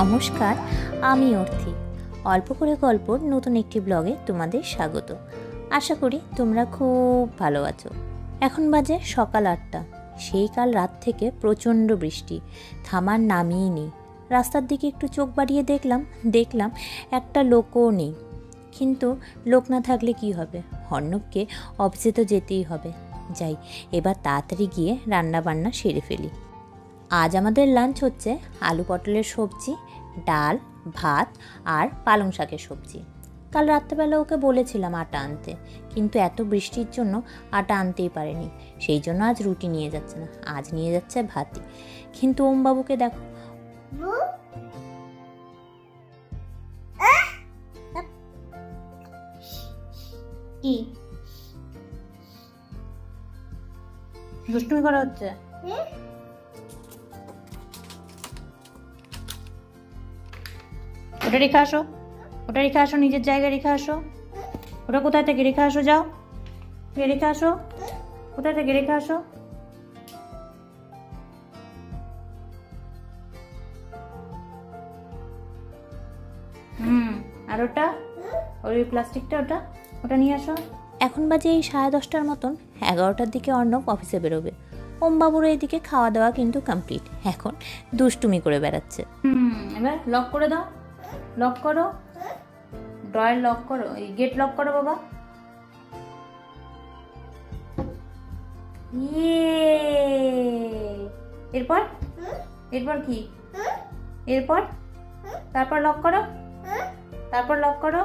নমস্কার, আমি অর্থি। অল্প করে গল্পর নতুন একটি ব্লগে তোমাদের স্বাগত। আশা করি তোমরা খুব ভালো আছো। এখন বাজে সকাল 8টা। সেই কাল রাত থেকে প্রচণ্ড বৃষ্টি, থামার নামই নেই। রাস্তার দিকে একটু চোখ বাড়িয়ে দেখলাম একটা লোকও নেই। কিন্তু লোক না থাকলে কি হবে, অর্ণবকে অফিসে তো যেতেই হবে। যাই, এবার তাড়াতাড়ি গিয়ে রান্না বান্না সেরে ফেলি। আজ আমাদের লাঞ্চ হচ্ছে আলু পটলের সবজি, ডাল, ভাত আর পালং শাকের সবজি। কাল রাত্রেবেলা ওকে বলেছিলাম আটা আনতে, কিন্তু এত বৃষ্টির জন্য আটা আনতেই পারেনি। সেই জন্য আজ রুটি নিয়ে যাচ্ছে না, আজ নিয়ে যাচ্ছে ভাতই। কিন্তু ওমবাবুকে দেখো, কি দুষ্টুমি করা হচ্ছে? ওটা রেখে আসো, ওটা রেখে আসো, নিজের জায়গায় রেখে আসো। ওটা কোথায় থেকে রেখে আসো, যাও রেখে আসো, কোথায় থেকে রেখে আসো। আর ওটা, ওই প্লাস্টিকটা, ওটা ওটা নিয়ে আসো। এখন বাজে এই 10:30টার মতন। 11টার দিকে অর্ণব অফিসে বেরোবে। ওমবাবুর এইদিকে খাওয়া দাওয়া কিন্তু কমপ্লিট, এখন দুষ্টুমি করে বেড়াচ্ছে। এবার লক করে দাও, লক করো, ড্রয়ার লক করো, এই গেট লক করো বাবা। এরপর এরপর কি, এরপর তারপর লক করো, তারপর লক করো।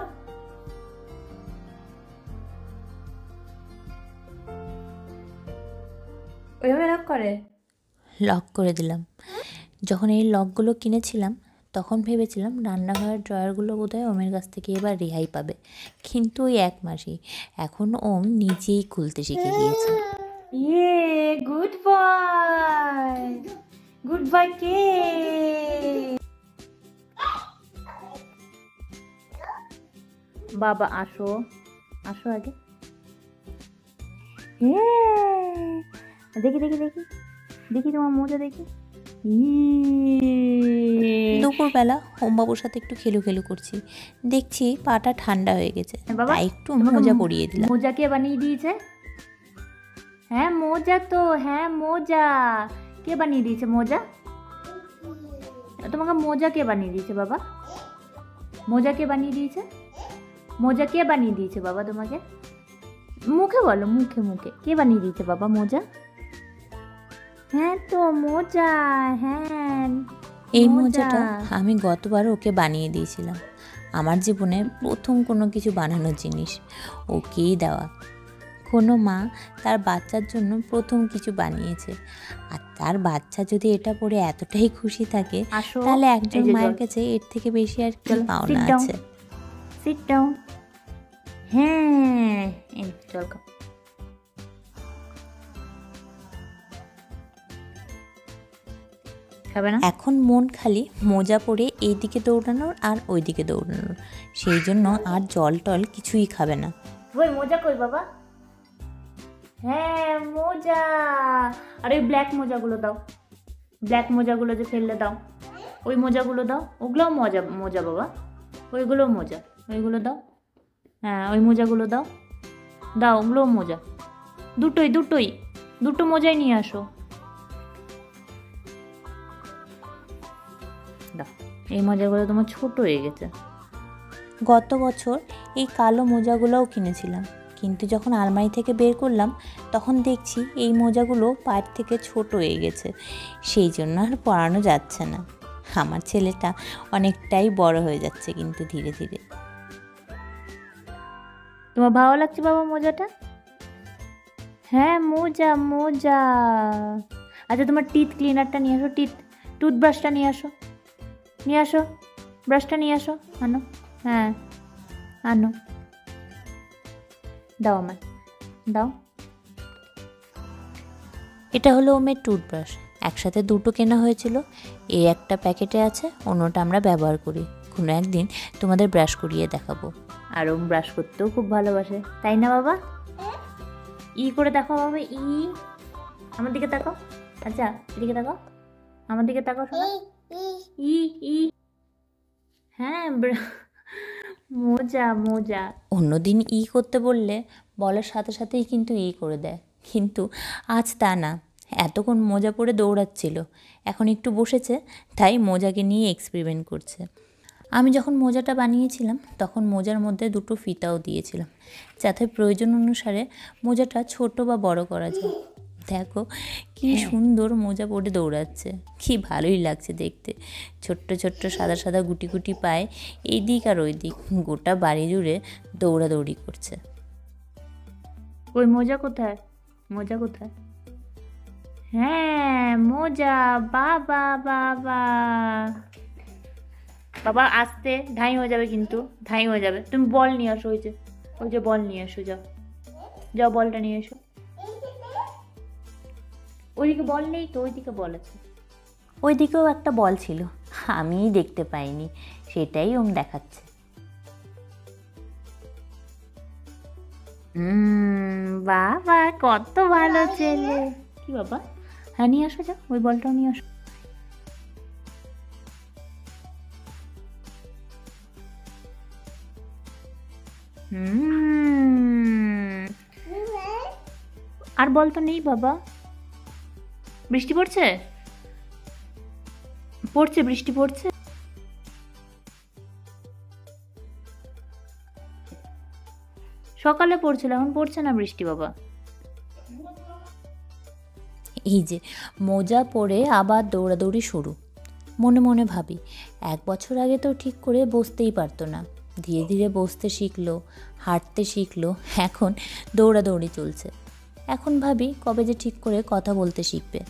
ওইভাবে লক করে দিলাম। যখন এই লকগুলো কিনেছিলাম তখন ভেবেছিলাম রান্নাঘরের ড্রয়ারগুলো বোধহয় ওমের কাছ থেকে এবার রেহাই পাবে, কিন্তু ওই 1 মাসই। এখন ওম নিজেই খুলতে শিখে গিয়েছে। Good boy, good boy. কে বাবা? আসো, আসো আগে। দেখি দেখি দেখি দেখি তোমার মোজা দেখি। দুপুরবেলা হোমবাবুর সাথে একটু খেলু করছি, দেখছি পাটা ঠান্ডা হয়ে গেছে, তাই একটু মোজা পরিয়ে দিলাম। মোজা কে বানিয়ে দিয়েছে? হ্যাঁ মোজা তো, হ্যাঁ মোজা কে বানিয়ে দিয়েছে? মোজা তোমাকে মোজা কে বানিয়ে দিয়েছে বাবা? মোজা কে বানিয়ে দিয়েছে? মোজা কে বানিয়ে দিয়েছে বাবা তোমাকে? মুখে বলো, মুখে মুখে কে বানিয়ে দিয়েছে বাবা মোজা? হ্যাঁ তো মোজা, হ্যাঁ। এই মোজাটা আমি গতবার ওকে বানিয়ে দিয়েছিলাম। আমার জীবনে প্রথম কোনো কিছু বানানোর জিনিস ওকেই দেওয়া। কোনো মা তার বাচ্চার জন্য প্রথম কিছু বানিয়েছে, আর তার বাচ্চা যদি এটা পড়ে এতটাই খুশি থাকে, তাহলে একজন মায়ের কাছে এর থেকে বেশি আর কি পাওনা আছে। Sit down. হ্যাঁ চল, খাবে না? এখন মন খালি মোজা পরে এইদিকে দৌড়ানোর আর ওইদিকে দৌড়ানোর, সেই জন্য আর জল টল কিছুই খাবে না। ওই মোজা কই বাবা? হ্যাঁ মোজা। আর ওই ব্ল্যাক মোজাগুলো দাও, ব্ল্যাক মোজাগুলো যে ফেললে দাও, ওই মোজাগুলো দাও। ওগুলোও মোজা, মোজা বাবা, ওইগুলো মোজা, ওইগুলো দাও। হ্যাঁ ওই মোজাগুলো দাও, দাও ওগুলো মোজা। দুটোই দুটোই, দুটো মোজাই নিয়ে আসো। দাও, এই মোজাগুলো তোমার ছোট হয়ে গেছে। গত বছর এই কালো মোজাগুলোও কিনেছিলাম, কিন্তু যখন আলমারি থেকে বের করলাম তখন দেখছি এই মোজাগুলো পায়ের থেকে ছোট হয়ে গেছে, সেই জন্য আর পরানো যাচ্ছে না। আমার ছেলেটা অনেকটাই বড় হয়ে যাচ্ছে কিন্তু ধীরে ধীরে। তোমার ভালো লাগছে বাবা মোজাটা? হ্যাঁ মোজা মোজা। আচ্ছা তোমার টিথ ক্লিনারটা নিয়ে আসো, টুথব্রাশটা নিয়ে আসো, নিয়ে আসো, ব্রাশটা নিয়ে আসো, আনো। হ্যাঁ আনো, দাও আমায়, দাও। এটা হলো ওমের টুথব্রাশ, একসাথে দুটো কেনা হয়েছিল। এই একটা প্যাকেটে আছে, অন্যটা আমরা ব্যবহার করি। কোনো একদিন তোমাদের ব্রাশ করিয়ে দেখাবো। আর ওম ব্রাশ করতেও খুব ভালোবাসে, তাই না বাবা? ই করে দেখো বাবা, ই। আমার দিকে তাকাও, আচ্ছা এদিকে তাকাও, আমার দিকে তাকাও শোনা। ই ই হ্যাঁ, মোজা মোজা। অন্যদিন করতে বললে বলার সাথে সাথেই কিন্তু করে দেয়, কিন্তু আজ তা না। এতক্ষণ মোজা পরে দৌড়াচ্ছিল, এখন একটু বসেছে, তাই মোজাকে নিয়ে এক্সপেরিমেন্ট করছে। আমি যখন মোজাটা বানিয়েছিলাম তখন মোজার মধ্যে দুটো ফিতাও দিয়েছিলাম, যাতে প্রয়োজন অনুসারে মোজাটা ছোট বা বড় করা যায়। দেখো কি সুন্দর মোজা পরে দৌড়াচ্ছে, কি ভালোই লাগছে দেখতে। ছোট্ট ছোট্ট সাদা সাদা গুটি গুটি পায়ে এই দিক আর ওই দিক গোটা বাড়ি জুড়ে দৌড়াদৌড়ি করছে। ওই মোজা কোথায়? মোজা কোথায়? হ্যাঁ মোজা, বাবা বাবা বাবা আসতে ধাই হয়ে যাবে, কিন্তু ধাই হয়ে যাবে। তুমি বল নিয়ে আসো, ওই যে বল নিয়ে এসো, যাও যাও বলটা নিয়ে এসো। ওইদিকে বল নেই তো, ওইদিকে বল আছে। ওইদিকেও একটা বল ছিল, আমিই দেখতে পাইনি, সেটাই দেখাচ্ছে। বাবা কত ভালো ছেলে। কি বাবা? হ্যাঁ নিয়ে আসো, যাও ওই বলটাও নিয়ে আসো। আর বল তো নেই বাবা। বৃষ্টি পড়ছে, পড়ছে বৃষ্টি পড়ছে। সকালে পড়ছিল, এখন পড়ছে না বৃষ্টি বাবা। এই যে মোজা পরে আবার দৌড়াদৌড়ি শুরু। মনে মনে ভাবি, 1 বছর আগে তো ঠিক করে বসতেই পারতো না, ধীরে ধীরে বসতে শিখলো, হাঁটতে শিখলো, এখন দৌড়াদৌড়ি চলছে। এখন ভাবি কবে যে ঠিক করে কথা বলতে শিখবে,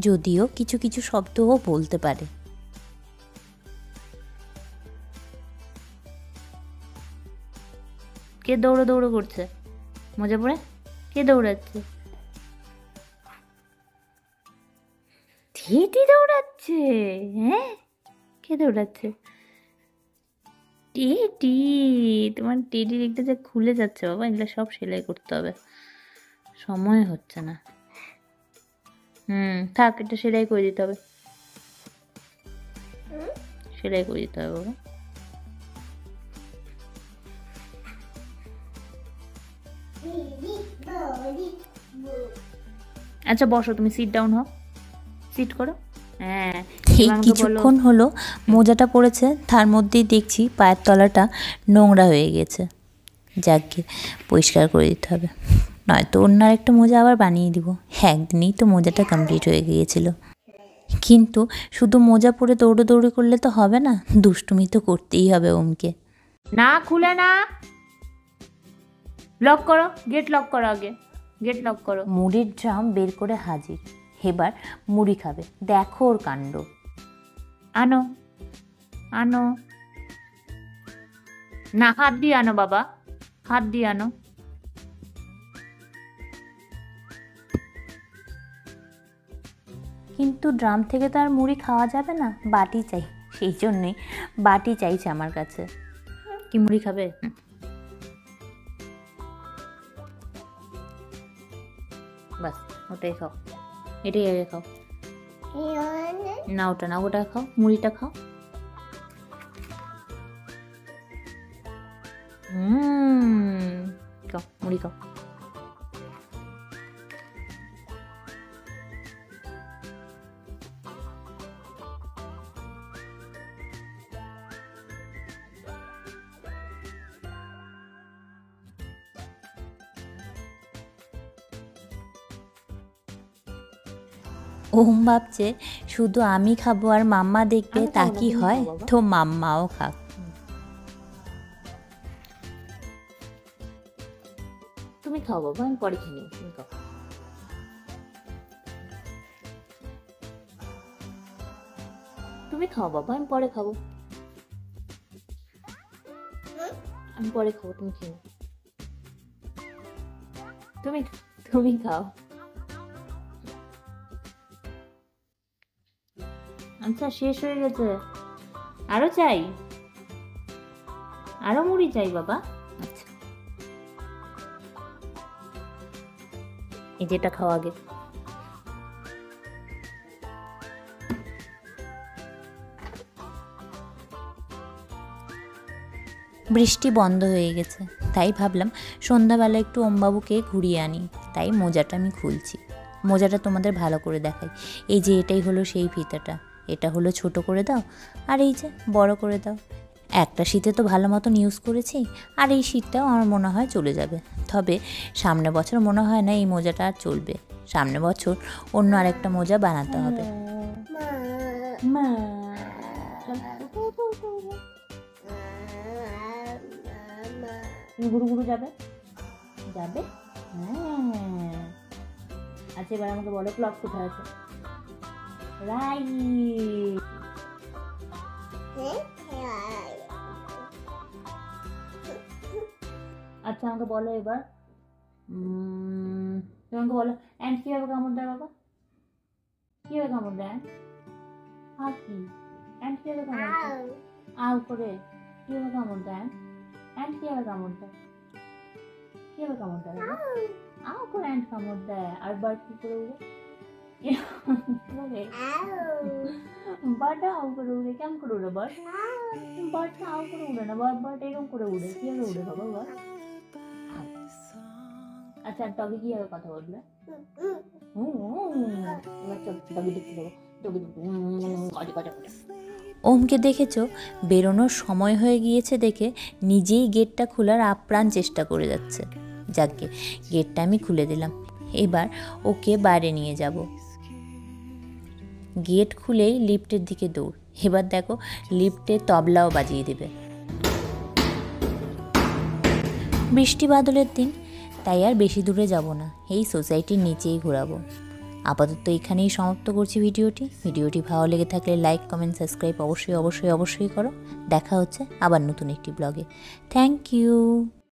যদিও কিছু কিছু শব্দও বলতে পারে। কে দৌড়ো দৌড়ো করছে মোজা পরে? কে দৌড়াচ্ছে? টেডি দৌড়াচ্ছে। হ্যাঁ, কে দৌড়াচ্ছে? টেডি। তোমার টেডির একটা যে খুলে যাচ্ছে বাবা, এগুলো সব সেলাই করতে হবে, সময় হচ্ছে না। থাক, এটা সেলাই করে দিতে হবে, সেলাই করে দিতে হবে বাবা। আচ্ছা বসো, তুমি সিট ডাউন হও, সিট করো। হ্যাঁ, এই কিছুক্ষণ হলো মোজাটা পড়েছে, তার মধ্যেই দেখছি পায়ের তলাটা নোংরা হয়ে গেছে। যাকে পরিষ্কার করে দিতে হবে, নয়তো অন্য একটা মোজা আবার বানিয়ে দিব। একদিনেই তো মোজাটা কমপ্লিট হয়ে গিয়েছিল। কিন্তু শুধু মোজা পরে দৌড়োদৌড়ি করলে তো হবে না, দুষ্টুমি তো করতেই হবে ওমকে। না খুলে না, লক করো, গেট লক করো, আগে গেট লক করো। মুড়ির ড্রাম বের করে হাজির, এবার মুড়ি খাবে, দেখো ওর কাণ্ড। আনো আনো, না হাত দিয়ে আনো বাবা, হাত দিয়ে আনো। কিন্তু ড্রাম থেকে তো আর মুড়ি খাওয়া যাবে না, বাটি চাই, সেই জন্যই বাটি চাইছে আমার কাছে। কি মুড়ি খাবে? বাস ওটাই খাও, এটাই আগে খাও। না ওটা না, ওটা খাও, মুড়িটা খাও। খাও মুড়ি খাও। ওম ভাবছে শুধু আমি খাবো আর মাম্মা দেখবে, তা কি হয়? তো মাম্মাও খাক। তুমি খাও বাবা, আমি পরে খেয়ে নিই, তুমি খাও। তুমি খাও বাবা, আমি পরে খাবো, আমি পরে খাবো, তুমি খেয়ে নিও। তুমি তুমি খাও। আচ্ছা শেষ হয়ে গেছে, আরো চাই, আরো মুড়ি চাই বাবা। আচ্ছা এই যেটা খাও আগে। বৃষ্টি বন্ধ হয়ে গেছে, তাই ভাবলাম সন্ধ্যাবেলা একটু ওমবাবুকে ঘুরিয়ে আনি। তাই মোজাটা আমি খুলছি। মোজাটা তোমাদের ভালো করে দেখাই। এই যে এটাই হলো সেই ফিতাটা, এটা হলো ছোট করে দাও, আর এই যে বড় করে দাও। একটা শীতে তো ভালো মতন ইউজ করেছি, আর এই শীতটাও আমার মনে হয় চলে যাবে। তবে সামনে বছর মনে হয় না এই মোজাটা আর চলবে। সামনে বছর অন্য আরেকটা মোজা বানাতে হবে। গুরু গুরু যাবে যাবে। হ্যাঁ, আচ্ছা এবার আমাকে বলো ক্লক কোথায় আছে? রাইট। আচ্ছা আমাকে বলো এবার, তোমাকে বলো অ্যান্ড কীভাবে কামড় দেয় বাবা? কীভাবে কামড় দেয়? আর কি অ্যান্ড কীভাবে কামড় দেয়? আউ করে কীভাবে কামড় দেয়? অ্যান্ড কীভাবে কামড় দেয়? কীভাবে কামড় দেয়? আউ করে অ্যান্ড কামড় দেয়। আর বার্ড কী করে উড়ে? বার্ড আউ করে উড়ে। কেমন করে উড়ে বার্ড? বার্ড আউ করে উড়ে না, বার্ড এরকম করে উড়ে। কীভাবে উড়ে বাবা বার্ড? আচ্ছা টগি কীভাবে কথা বলবে? এবার টগি দেখতে দেবো। ওমকে দেখেছো, বেরোনোর সময় হয়ে গিয়েছে দেখে নিজেই গেটটা খোলার আপ্রাণ চেষ্টা করে যাচ্ছে। যাকে গেটটা আমি খুলে দিলাম। এবার ওকে বাইরে নিয়ে যাব। গেট খুলেই লিফটের দিকে দৌড়। এবার দেখো লিফটে তবলাও বাজিয়ে দেবে। বৃষ্টি বাদলের দিন, তাই আর বেশি দূরে যাব না, এই সোসাইটির নিচেই ঘোরাবো। আপাতত এখানেই সমাপ্ত করছি ভিডিওটি ভালো লেগে থাকলে লাইক কমেন্ট সাবস্ক্রাইব অবশ্যই করো। দেখা হচ্ছে আবার নতুন একটি ব্লগে। Thank you.